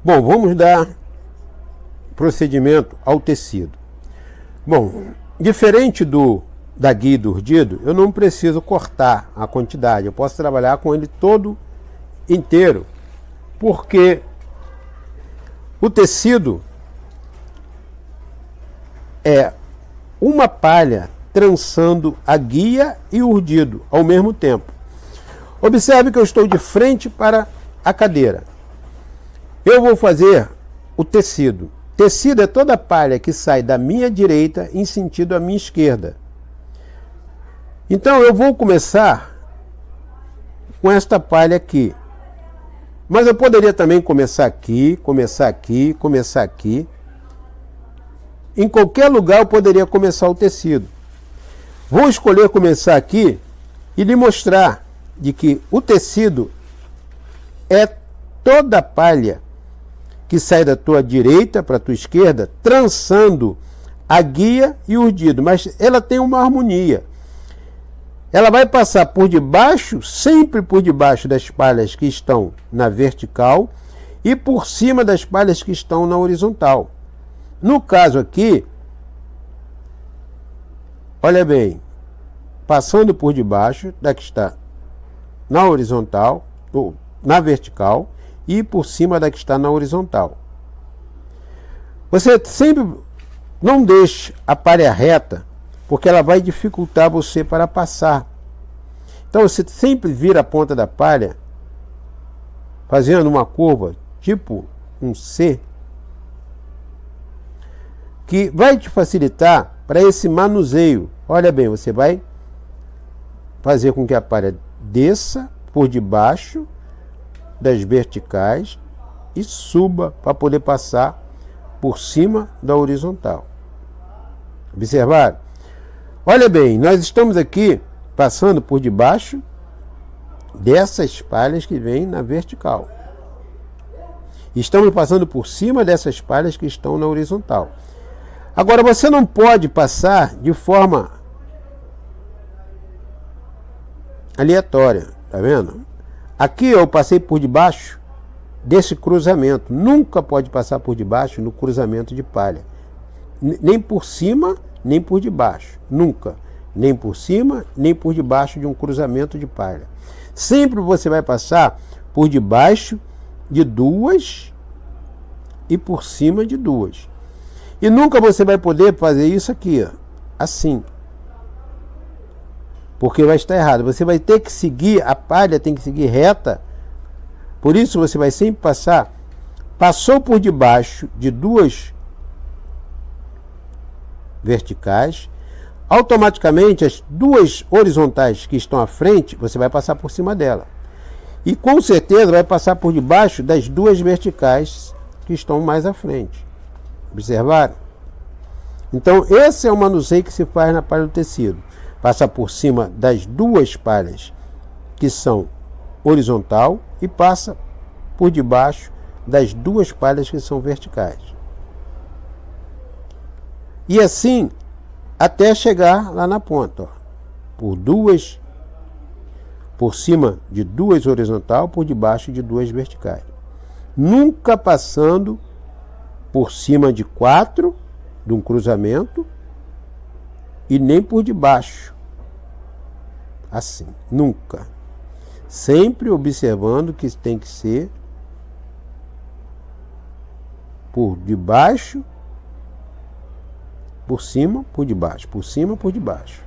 Bom, vamos dar procedimento ao tecido. Bom, diferente da guia e do urdido, eu não preciso cortar a quantidade, eu posso trabalhar com ele todo inteiro, porque o tecido é uma palha trançando a guia e o urdido ao mesmo tempo. Observe que eu estou de frente para a cadeira. Eu vou fazer o tecido. Tecido é toda a palha que sai da minha direita em sentido à minha esquerda. Então eu vou começar com esta palha aqui. Mas eu poderia também começar aqui, começar aqui, começar aqui. Em qualquer lugar eu poderia começar o tecido. Vou escolher começar aqui e lhe mostrar de que o tecido é toda a palha que sai da tua direita para a tua esquerda, trançando a guia e o urdido, mas ela tem uma harmonia. Ela vai passar por debaixo, sempre por debaixo das palhas que estão na vertical e por cima das palhas que estão na horizontal. No caso aqui, olha bem, passando por debaixo da que está na horizontal, ou na vertical, e por cima da que está na horizontal. Você sempre não deixe a palha reta, porque ela vai dificultar você para passar. Então você sempre vira a ponta da palha, fazendo uma curva, tipo um C, que vai te facilitar para esse manuseio. Olha bem, você vai fazer com que a palha desça por debaixo das verticais e suba para poder passar por cima da horizontal. Observaram? Olha bem, nós estamos aqui passando por debaixo dessas palhas que vêm na vertical. Estamos passando por cima dessas palhas que estão na horizontal. Agora, você não pode passar de forma aleatória, tá vendo? Aqui eu passei por debaixo desse cruzamento. Nunca pode passar por debaixo no cruzamento de palha. Nem por cima, nem por debaixo. Nunca. Nem por cima, nem por debaixo de um cruzamento de palha. Sempre você vai passar por debaixo de duas e por cima de duas. E nunca você vai poder fazer isso aqui, ó, assim. Porque vai estar errado. Você vai ter que seguir, a palha tem que seguir reta. Por isso você vai sempre passar. Passou por debaixo de duas verticais. Automaticamente as duas horizontais que estão à frente, você vai passar por cima dela. E com certeza vai passar por debaixo das duas verticais que estão mais à frente. Observaram? Então esse é o manuseio que se faz na palha do tecido. Passa por cima das duas palhas que são horizontal e passa por debaixo das duas palhas que são verticais. E assim até chegar lá na ponta, ó, por cima de duas horizontal, por debaixo de duas verticais. Nunca passando por cima de quatro de um cruzamento e nem por debaixo. Assim, nunca. Sempre observando que tem que ser por debaixo, por cima, por debaixo, por cima, por debaixo.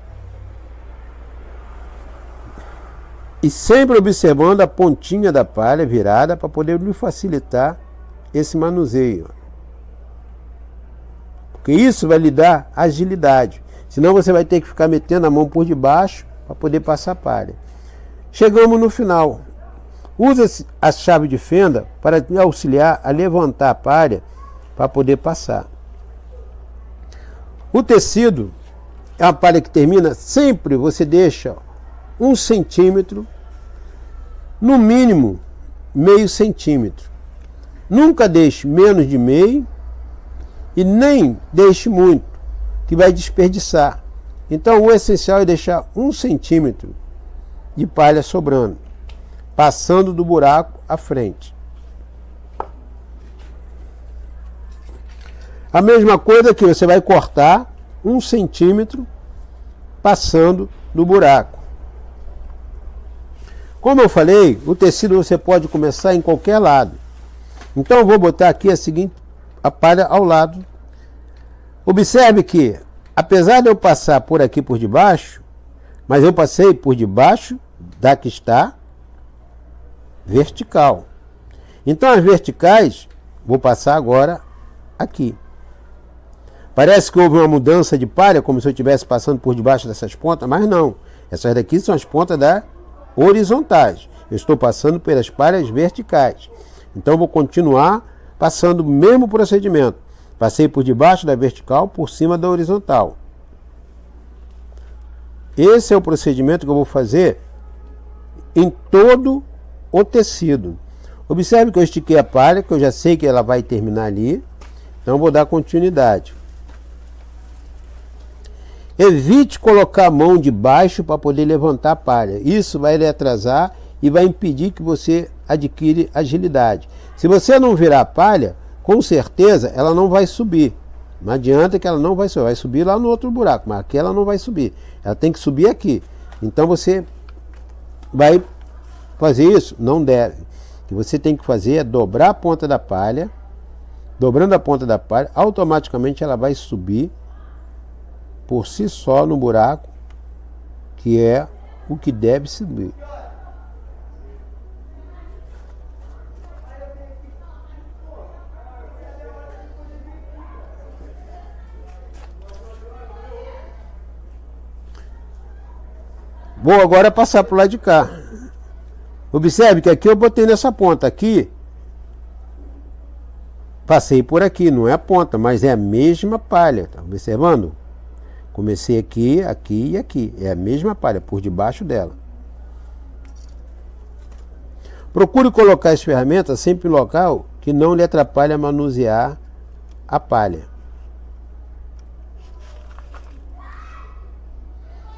E sempre observando a pontinha da palha virada para poder lhe facilitar esse manuseio. Porque isso vai lhe dar agilidade. Senão você vai ter que ficar metendo a mão por debaixo para poder passar a palha. Chegamos no final. Usa a chave de fenda para te auxiliar a levantar a palha para poder passar. O tecido é uma palha que termina, sempre você deixa 1 centímetro, no mínimo meio centímetro. Nunca deixe menos de meio e nem deixe muito, que vai desperdiçar. Então o essencial é deixar 1 centímetro de palha sobrando, passando do buraco à frente. A mesma coisa que você vai cortar 1 centímetro passando do buraco. Como eu falei, o tecido você pode começar em qualquer lado. Então eu vou botar aqui a palha ao lado. Observe que, apesar de eu passar por aqui por debaixo, mas eu passei por debaixo da que está vertical. Então as verticais, vou passar agora aqui. Parece que houve uma mudança de palha, como se eu estivesse passando por debaixo dessas pontas, mas não. Essas daqui são as pontas horizontais. Eu estou passando pelas palhas verticais. Então vou continuar passando o mesmo procedimento. Passei por debaixo da vertical, por cima da horizontal. Esse é o procedimento que eu vou fazer em todo o tecido. Observe que eu estiquei a palha, que eu já sei que ela vai terminar ali. Então vou dar continuidade. Evite colocar a mão de baixo para poder levantar a palha. Isso vai lhe atrasar e vai impedir que você adquire agilidade. Se você não virar a palha, com certeza ela não vai subir. Não adianta que ela não vai subir. Vai subir lá no outro buraco, mas aqui ela não vai subir. Ela tem que subir aqui. Então você vai fazer isso? Não deve. O que você tem que fazer é dobrar a ponta da palha. Dobrando a ponta da palha, automaticamente ela vai subir por si só no buraco, que é o que deve subir. Vou agora passar para o lado de cá. Observe que aqui eu botei nessa ponta aqui. Passei por aqui, não é a ponta, mas é a mesma palha. Tá observando? Comecei aqui, aqui e aqui. É a mesma palha, por debaixo dela. Procure colocar as ferramentas sempre em local que não lhe atrapalhe a manusear a palha.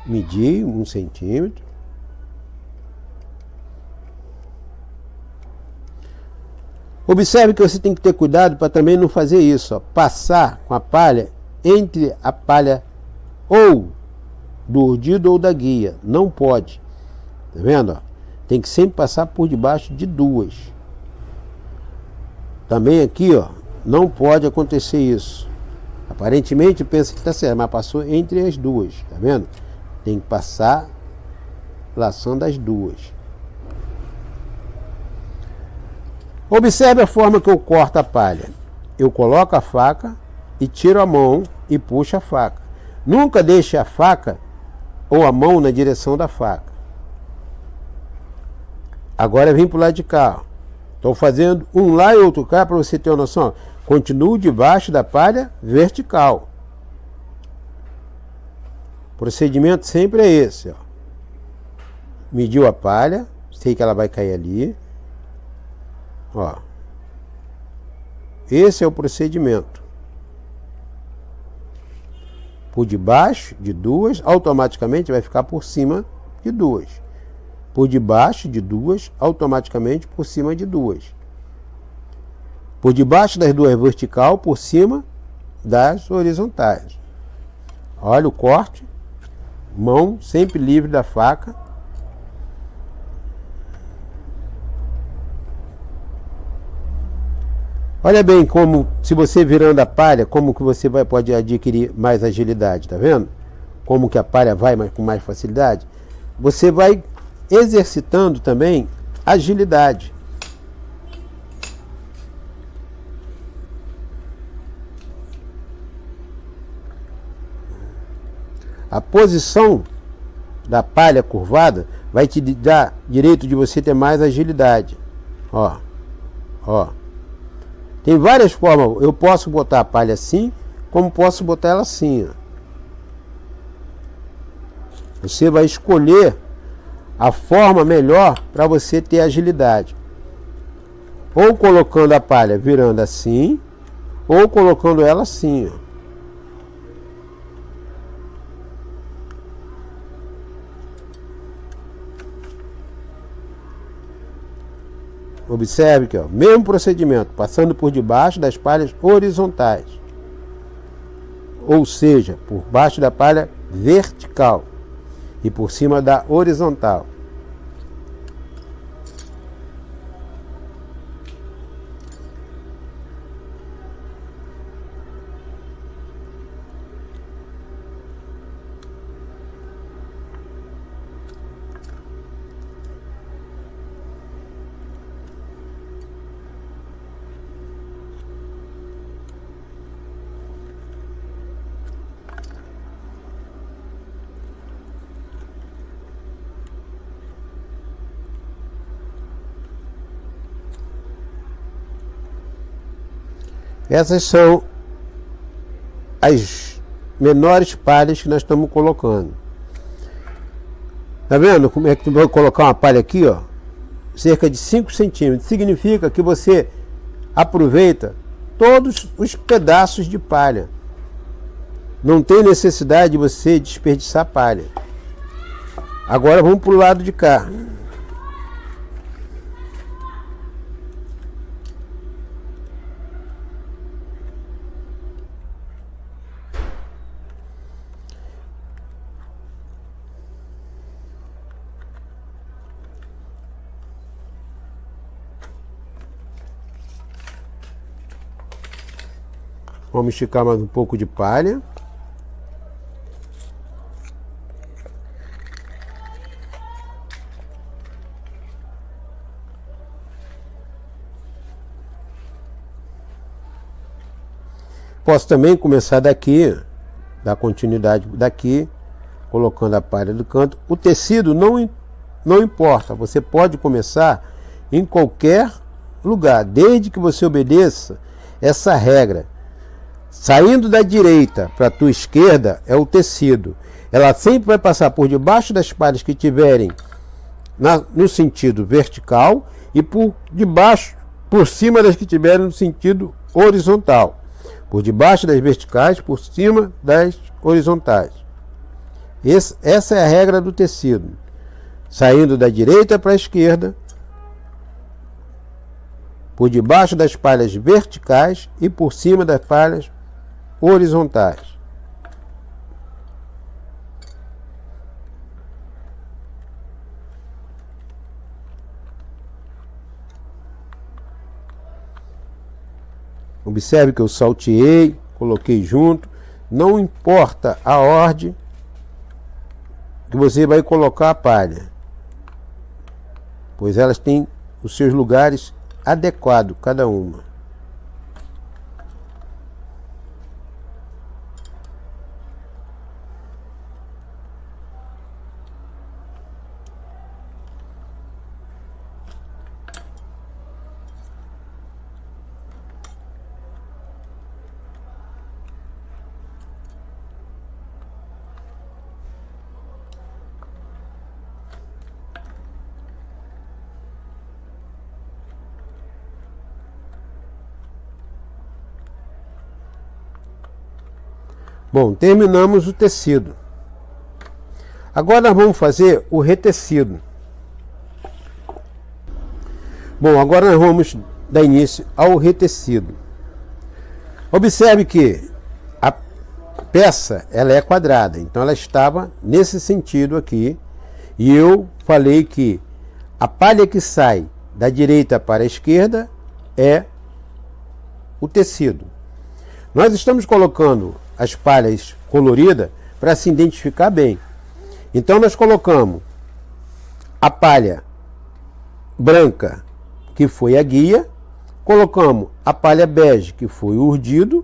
Medi 1 centímetro. Observe que você tem que ter cuidado para também não fazer isso, ó, passar com a palha entre a palha ou do urdido ou da guia. Não pode. Tá vendo? Ó? Tem que sempre passar por debaixo de duas. Também aqui, ó, não pode acontecer isso. Aparentemente pensa que está certo, mas passou entre as duas. Tá vendo? Tem que passar laçando as duas. Observe a forma que eu corto a palha. Eu coloco a faca e tiro a mão e puxo a faca. Nunca deixe a faca ou a mão na direção da faca. Agora vem para o lado de cá. Estou fazendo um lá e outro cá para você ter uma noção. Continuo debaixo da palha vertical. O procedimento sempre é esse. Ó. Mediu a palha, sei que ela vai cair ali. Ó. Esse é o procedimento. Por debaixo de duas, automaticamente vai ficar por cima de duas. Por debaixo de duas, automaticamente por cima de duas. Por debaixo das duas vertical, por cima das horizontais. Olha o corte. Mão sempre livre da faca. Olha bem como, se você virando a palha, como que você pode adquirir mais agilidade, tá vendo? Como que a palha vai com mais facilidade. Você vai exercitando também agilidade. A posição da palha curvada vai te dar direito de você ter mais agilidade. Ó, ó. Tem várias formas. Eu posso botar a palha assim, como posso botar ela assim. Ó. Você vai escolher a forma melhor para você ter agilidade. Ou colocando a palha virando assim, ou colocando ela assim. Ó. Observe que, ó, mesmo procedimento, passando por debaixo das palhas horizontais. ou seja, por baixo da palha vertical e por cima da horizontal. Essas são as menores palhas que nós estamos colocando. Tá vendo como é que tu vai colocar uma palha aqui, ó? Cerca de 5 centímetros. Significa que você aproveita todos os pedaços de palha. Não tem necessidade de você desperdiçar palha. Agora vamos para o lado de cá. Vamos esticar mais um pouco de palha. Posso também começar daqui, dar continuidade daqui, colocando a palha do canto. O tecido não importa, você pode começar em qualquer lugar, desde que você obedeça essa regra. Saindo da direita para a tua esquerda é o tecido. Ela sempre vai passar por debaixo das palhas que tiverem no sentido vertical e por cima das que tiverem no sentido horizontal. Por debaixo das verticais, por cima das horizontais. Essa é a regra do tecido. Saindo da direita para a esquerda, por debaixo das palhas verticais e por cima das palhas horizontais. Observe que eu salteei, coloquei junto. Não importa a ordem que você vai colocar a palha, pois elas têm os seus lugares adequados, cada uma. Bom, terminamos o tecido. Agora nós vamos fazer o retecido. Bom, agora nós vamos dar início ao retecido. Observe que a peça ela é quadrada, então ela estava nesse sentido aqui. E eu falei que a palha que sai da direita para a esquerda é o tecido. Nós estamos colocando as palhas coloridas para se identificar bem. Então nós colocamos a palha branca, que foi a guia, colocamos a palha bege, que foi o urdido.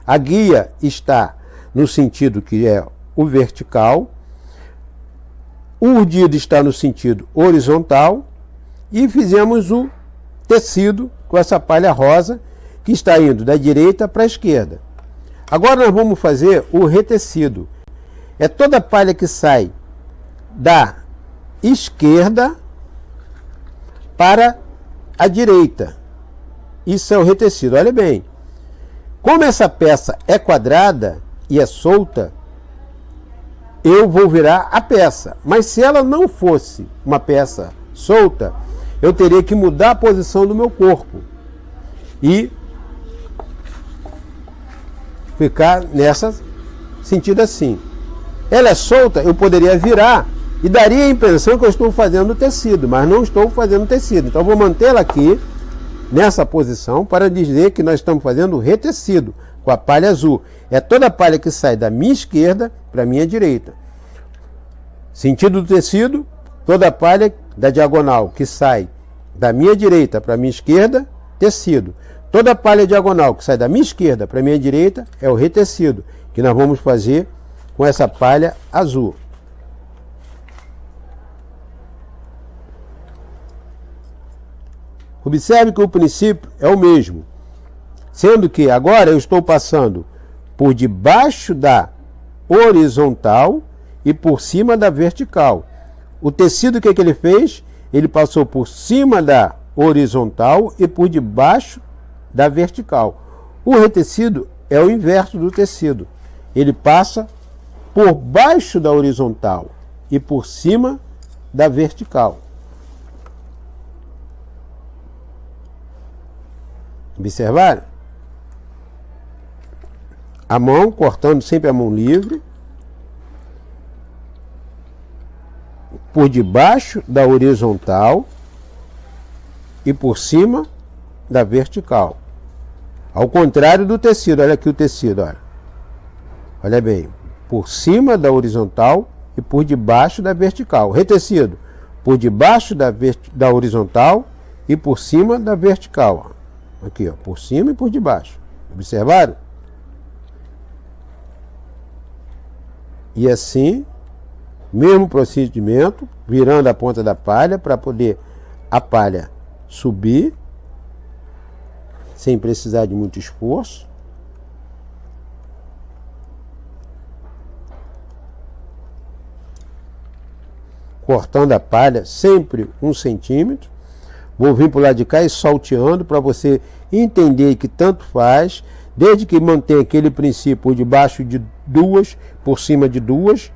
A guia está no sentido que é o vertical, o urdido está no sentido horizontal, e fizemos o tecido com essa palha rosa que está indo da direita para a esquerda. Agora nós vamos fazer o retecido. É toda a palha que sai da esquerda para a direita. Isso é o retecido. Olha bem, como essa peça é quadrada e é solta, eu vou virar a peça. Mas se ela não fosse uma peça solta, eu teria que mudar a posição do meu corpo e ficar nessa sentido assim. Ela é solta, eu poderia virar e daria a impressão que eu estou fazendo tecido, mas não estou fazendo tecido. Então vou mantê-la aqui nessa posição para dizer que nós estamos fazendo retecido com a palha azul. É toda a palha que sai da minha esquerda para a minha direita. Sentido do tecido, toda a palha da diagonal que sai da minha direita para a minha esquerda, tecido. Toda a palha diagonal que sai da minha esquerda para a minha direita é o retecido, que nós vamos fazer com essa palha azul. Observe que o princípio é o mesmo, sendo que agora eu estou passando por debaixo da horizontal e por cima da vertical. O tecido, o que ele fez? Ele passou por cima da horizontal e por debaixo da vertical. O retecido é o inverso do tecido. Ele passa por baixo da horizontal e por cima da vertical. Observaram? A mão, cortando sempre a mão livre, por debaixo da horizontal e por cima da vertical. Ao contrário do tecido, olha aqui o tecido, olha. Olha bem, por cima da horizontal e por debaixo da vertical. Retecido, por debaixo da horizontal e por cima da vertical. Ó. Aqui, ó, por cima e por debaixo. Observaram? E assim, mesmo procedimento, virando a ponta da palha para poder a palha subir, sem precisar de muito esforço. Cortando a palha sempre 1 centímetro. Vou vir para o lado de cá e salteando para você entender que tanto faz, desde que mantenha aquele princípio por debaixo de duas, por cima de duas,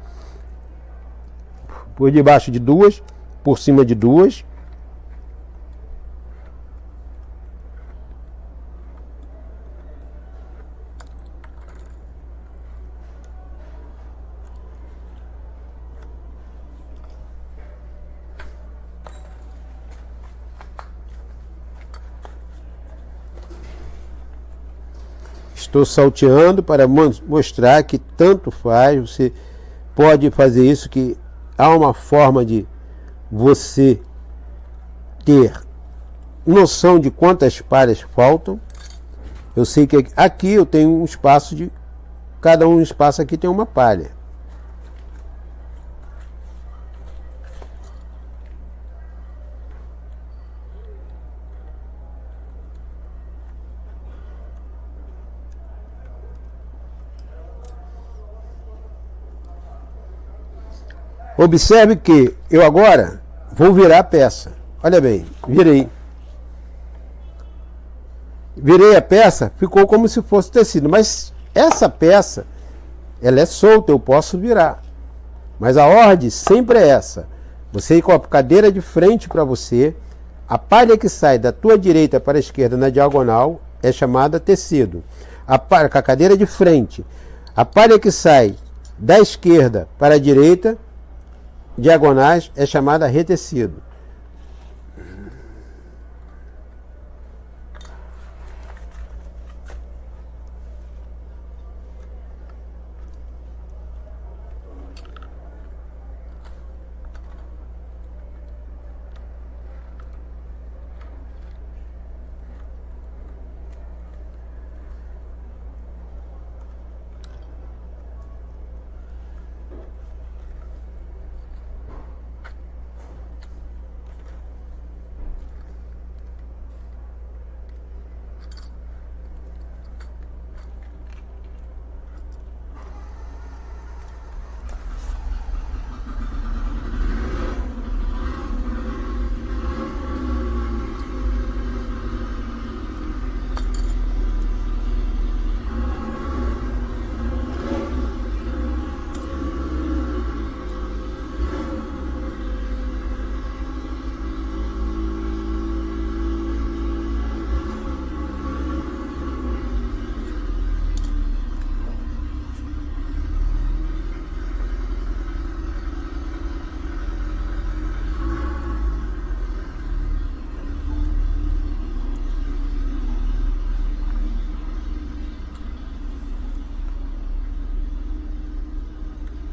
por debaixo de duas, por cima de duas. Estou salteando para mostrar que tanto faz, você pode fazer isso, que há uma forma de você ter noção de quantas palhas faltam. Eu sei que aqui eu tenho um espaço de... Cada um espaço aqui tem uma palha. Observe que eu agora vou virar a peça. Olha bem, virei. Virei a peça, ficou como se fosse tecido. Mas essa peça, ela é solta, eu posso virar. Mas a ordem sempre é essa. Você ir com a cadeira de frente para você, a palha que sai da tua direita para a esquerda na diagonal é chamada tecido. Com a cadeira de frente, a palha que sai da esquerda para a direita, diagonais, é chamada retecido.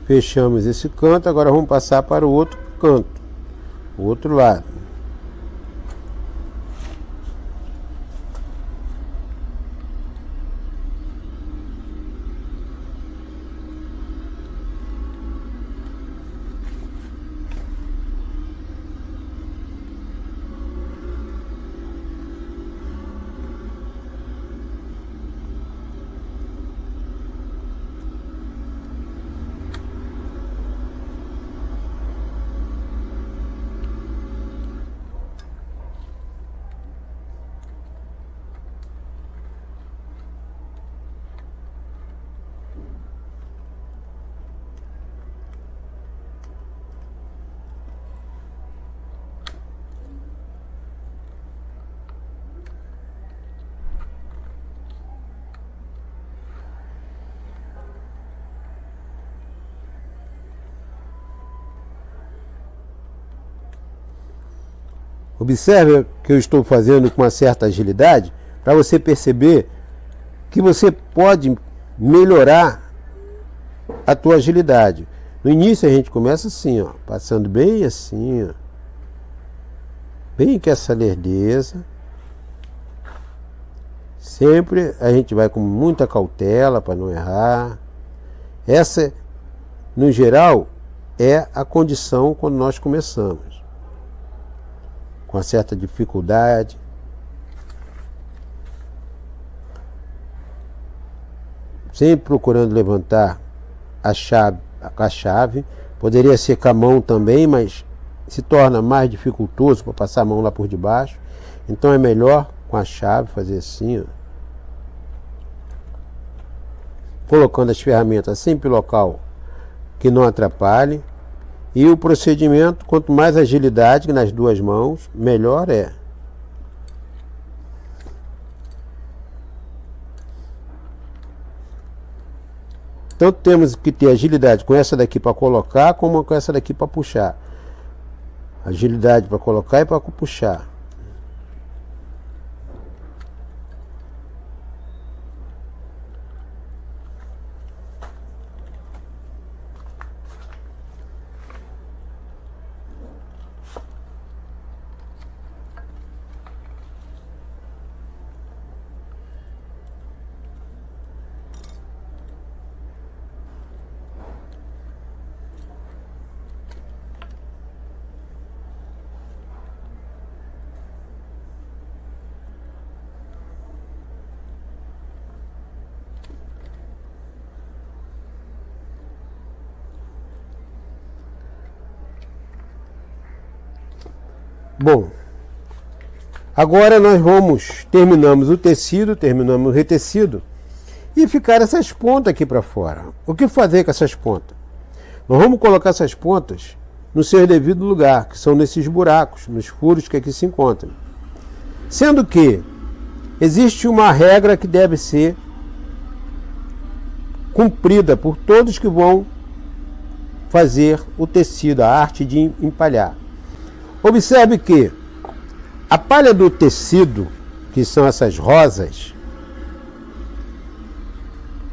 Fechamos esse canto, agora vamos passar para o outro canto, o outro lado. Observe que eu estou fazendo com uma certa agilidade para você perceber que você pode melhorar a tua agilidade. No início a gente começa assim, ó, passando bem assim, ó, bem com essa lerdeza. Sempre a gente vai com muita cautela para não errar. Essa, no geral, é a condição quando nós começamos. Com uma certa dificuldade. Sempre procurando levantar a chave. Poderia ser com a mão também, mas se torna mais dificultoso para passar a mão lá por debaixo. Então é melhor com a chave fazer assim, ó. Colocando as ferramentas sempre em local que não atrapalhe. E o procedimento, quanto mais agilidade nas duas mãos, melhor é. Tanto temos que ter agilidade com essa daqui para colocar, como com essa daqui para puxar. Agilidade para colocar e para puxar. Bom, agora nós terminamos o tecido, terminamos o retecido e ficar essas pontas aqui para fora. O que fazer com essas pontas? Nós vamos colocar essas pontas no seu devido lugar, que são nesses buracos, nos furos que aqui se encontram. Sendo que existe uma regra que deve ser cumprida por todos que vão fazer o tecido, a arte de empalhar. Observe que a palha do tecido, que são essas rosas,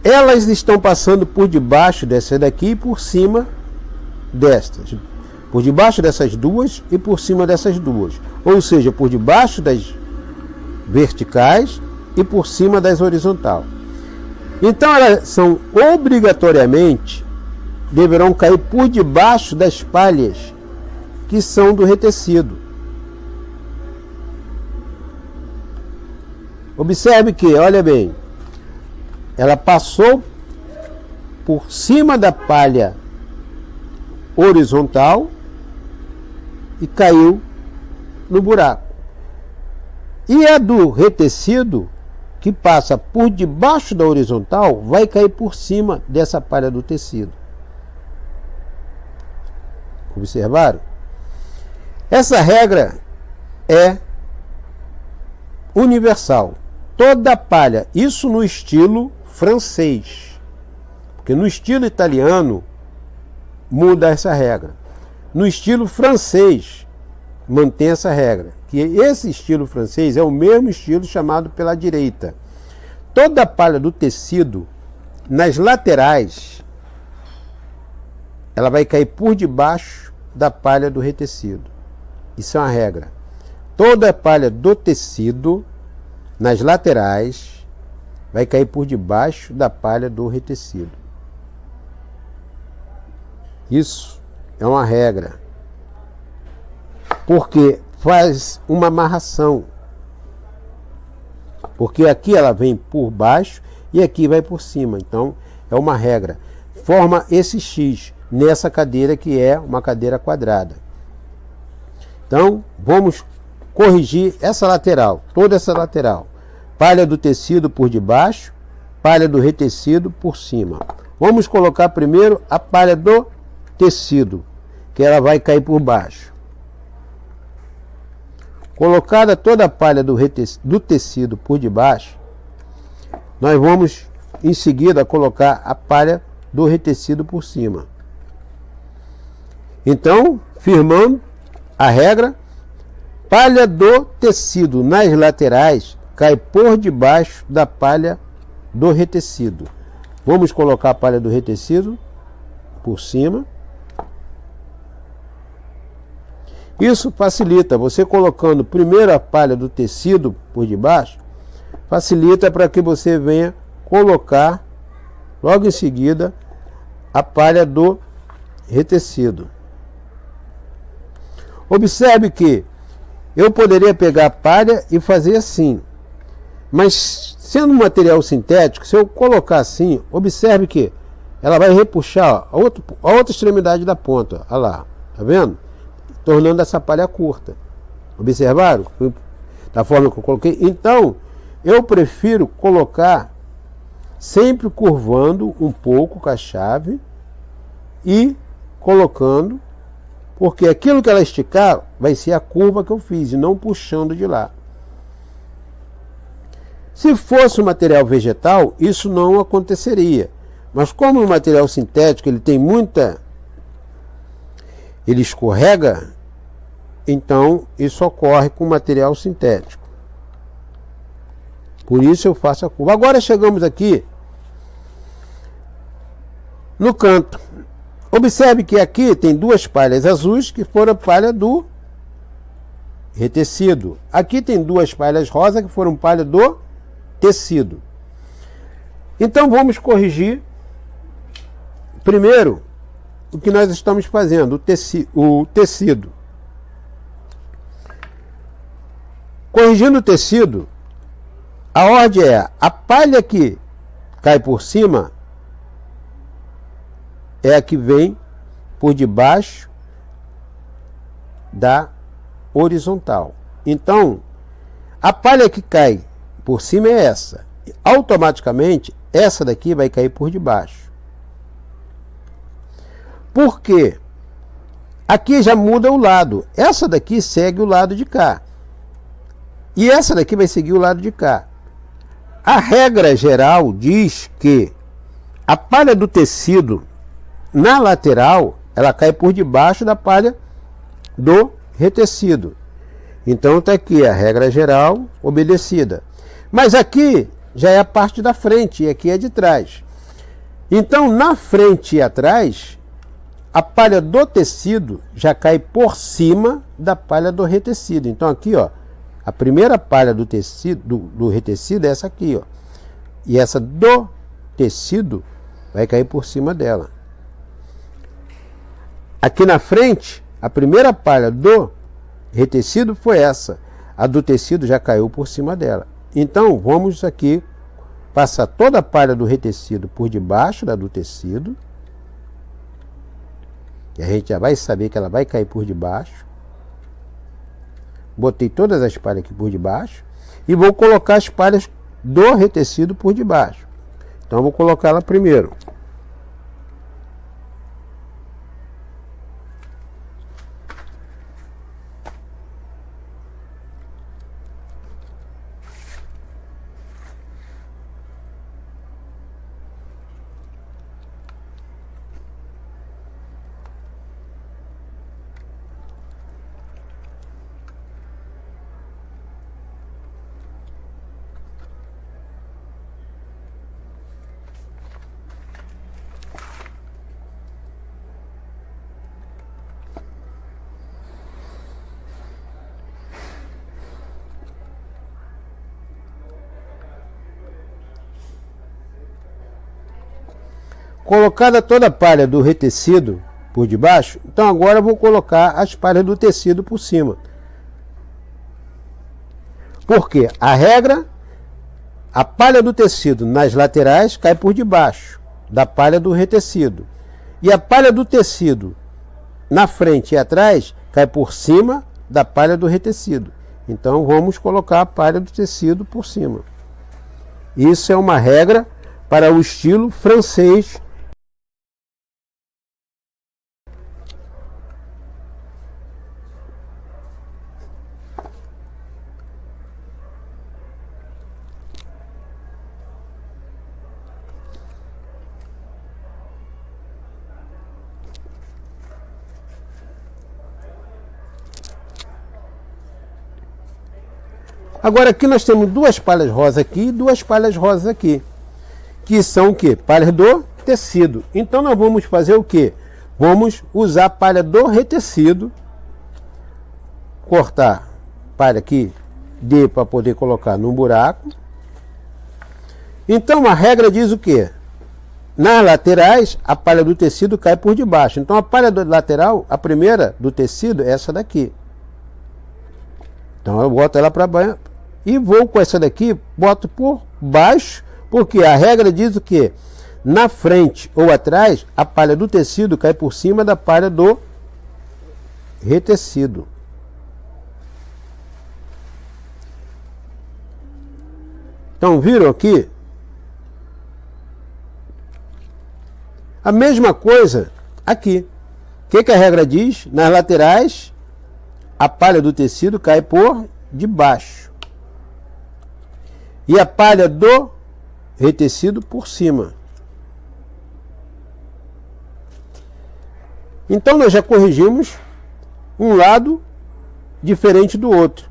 elas estão passando por debaixo dessa daqui e por cima destas. Por debaixo dessas duas e por cima dessas duas. Ou seja, por debaixo das verticais e por cima das horizontais. Então elas são obrigatoriamente, deverão cair por debaixo das palhas que são do retecido. Observe que, olha bem, ela passou por cima da palha horizontal e caiu no buraco. E a do retecido, que passa por debaixo da horizontal, vai cair por cima dessa palha do tecido. Observaram? Essa regra é universal. Toda palha, isso no estilo francês. Porque no estilo italiano muda essa regra. No estilo francês mantém essa regra. Que esse estilo francês é o mesmo estilo chamado pela direita. Toda palha do tecido nas laterais ela vai cair por debaixo da palha do retecido. Isso é uma regra. Toda a palha do tecido, nas laterais, vai cair por debaixo da palha do retecido. Isso é uma regra. Porque faz uma amarração. Porque aqui ela vem por baixo e aqui vai por cima. Então, é uma regra. Forma esse X nessa cadeira que é uma cadeira quadrada. Então, vamos corrigir essa lateral, toda essa lateral. Palha do tecido por debaixo, palha do retecido por cima. Vamos colocar primeiro a palha do tecido, que ela vai cair por baixo. Colocada toda a palha do tecido por debaixo, nós vamos em seguida colocar a palha do retecido por cima. Então, firmando a regra, palha do tecido nas laterais cai por debaixo da palha do retecido. Vamos colocar a palha do retecido por cima. Isso facilita, você colocando primeiro a palha do tecido por debaixo, facilita para que você venha colocar logo em seguida a palha do retecido. Observe que eu poderia pegar a palha e fazer assim, mas sendo um material sintético, se eu colocar assim, observe que ela vai repuxar a outra extremidade da ponta, olha lá, tá vendo? Tornando essa palha curta. Observaram? Da forma que eu coloquei. Então, eu prefiro colocar sempre curvando um pouco com a chave e colocando, porque aquilo que ela esticar vai ser a curva que eu fiz e não puxando de lá. Se fosse um material vegetal, isso não aconteceria. Mas como o material sintético ele tem ele escorrega, então isso ocorre com material sintético. Por isso eu faço a curva. Agora chegamos aqui no canto. Observe que aqui tem duas palhas azuis que foram palha do retecido. Aqui tem duas palhas rosa que foram palha do tecido. Então vamos corrigir primeiro o que nós estamos fazendo, o tecido. Corrigindo o tecido, a ordem é a palha que cai por cima é a que vem por debaixo da horizontal. Então, a palha que cai por cima é essa. Automaticamente, essa daqui vai cair por debaixo. Por quê? Aqui já muda o lado. Essa daqui segue o lado de cá. E essa daqui vai seguir o lado de cá. A regra geral diz que a palha do tecido na lateral, ela cai por debaixo da palha do retecido. Então está aqui a regra geral obedecida. Mas aqui já é a parte da frente e aqui é de trás. Então na frente e atrás, a palha do tecido já cai por cima da palha do retecido. Então aqui, ó, a primeira palha do tecido, do retecido é essa aqui, ó. E essa do tecido vai cair por cima dela. Aqui na frente, a primeira palha do retecido foi essa. A do tecido já caiu por cima dela. Então, vamos aqui passar toda a palha do retecido por debaixo da do tecido. E a gente já vai saber que ela vai cair por debaixo. Botei todas as palhas aqui por debaixo. E vou colocar as palhas do retecido por debaixo. Então, eu vou colocar ela primeiro. Colocada toda a palha do retecido por debaixo, então agora eu vou colocar as palhas do tecido por cima. Porque a regra, a palha do tecido nas laterais cai por debaixo da palha do retecido. E a palha do tecido na frente e atrás cai por cima da palha do retecido. Então vamos colocar a palha do tecido por cima. Isso é uma regra para o estilo francês. Agora aqui nós temos duas palhas rosa aqui e duas palhas rosas aqui, que são o quê? Palhas do tecido. Então nós vamos fazer o quê? Vamos usar a palha do retecido, cortar palha aqui D para poder colocar no buraco. Então a regra diz o quê? Nas laterais a palha do tecido cai por debaixo. Então a palha do lateral, a primeira do tecido é essa daqui. Então eu boto ela para baixo. E vou com essa daqui, boto por baixo, porque a regra diz o que? Na frente ou atrás, a palha do tecido cai por cima da palha do retecido. Então, viram aqui? A mesma coisa aqui. O que a regra diz? Nas laterais, a palha do tecido cai por debaixo. E a palha do retecido por cima. Então nós já corrigimos um lado diferente do outro.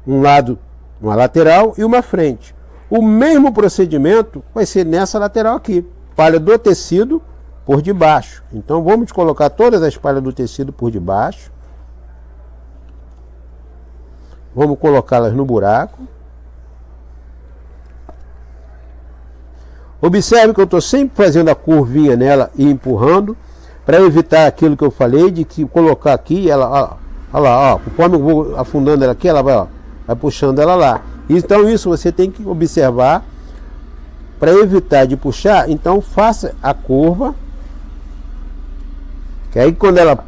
Um lado, uma lateral e uma frente. O mesmo procedimento vai ser nessa lateral aqui. Palha do tecido por debaixo. Então vamos colocar todas as palhas do tecido por debaixo. Vamos colocá-las no buraco. Observe que eu estou sempre fazendo a curvinha nela e empurrando, para evitar aquilo que eu falei, de que colocar aqui, ela, ó lá, ó, conforme eu vou afundando ela aqui, ela vai puxando ela lá. Então isso você tem que observar, para evitar de puxar, então faça a curva, que aí quando ela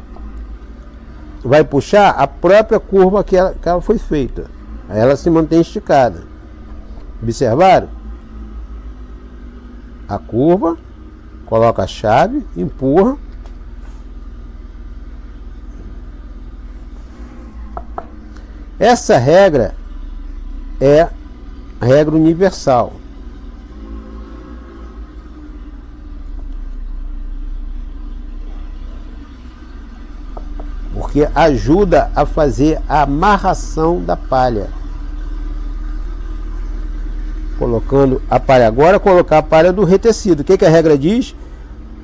vai puxar, a própria curva que ela foi feita, aí ela se mantém esticada. Observaram? A curva, coloca a chave, empurra. Essa regra é a regra universal. Porque ajuda a fazer a amarração da palha. Colocando a palha agora, colocar a palha do retecido. O que a regra diz?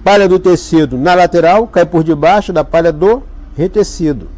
Palha do tecido na lateral cai por debaixo da palha do retecido.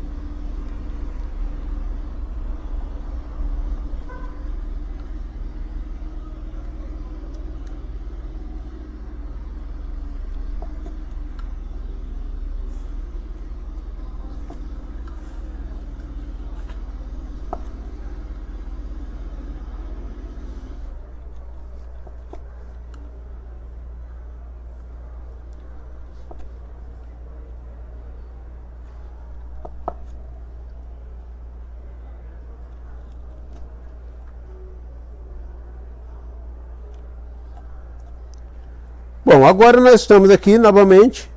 Bom, agora nós estamos aqui novamente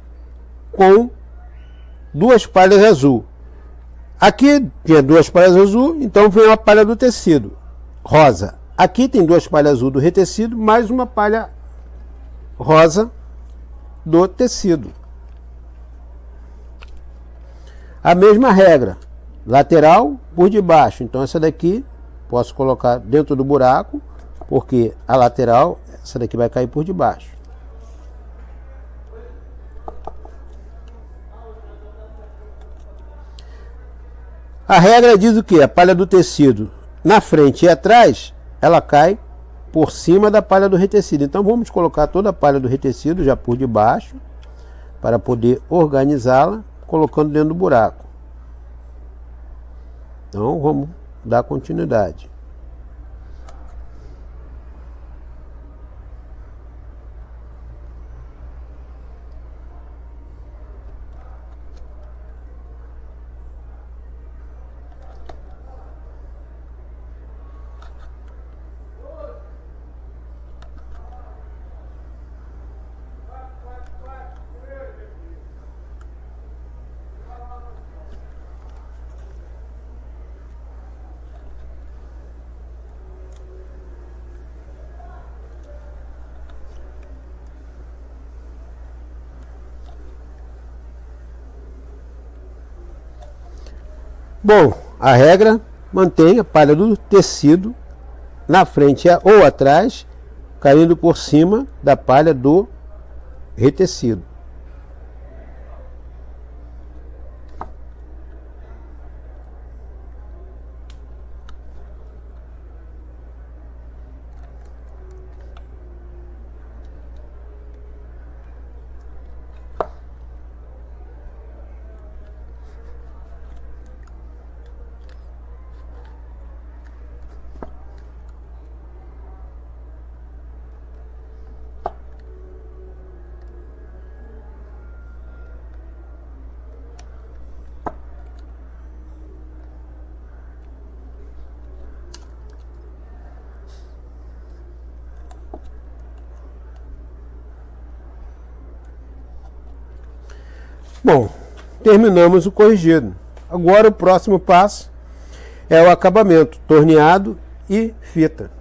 com duas palhas azul. Aqui tinha duas palhas azul, então vem uma palha do tecido rosa. Aqui tem duas palhas azul do retecido, mais uma palha rosa do tecido. A mesma regra, lateral por debaixo. Então essa daqui posso colocar dentro do buraco, porque a lateral, essa daqui vai cair por debaixo. A regra diz o que? A palha do tecido na frente e atrás, ela cai por cima da palha do retecido. Então vamos colocar toda a palha do retecido já por debaixo, para poder organizá-la, colocando dentro do buraco. Então vamos dar continuidade. Bom, a regra mantém a palha do tecido na frente ou atrás, caindo por cima da palha do retecido. Bom, terminamos o corrigido. Agora o próximo passo é o acabamento, torneado e fita.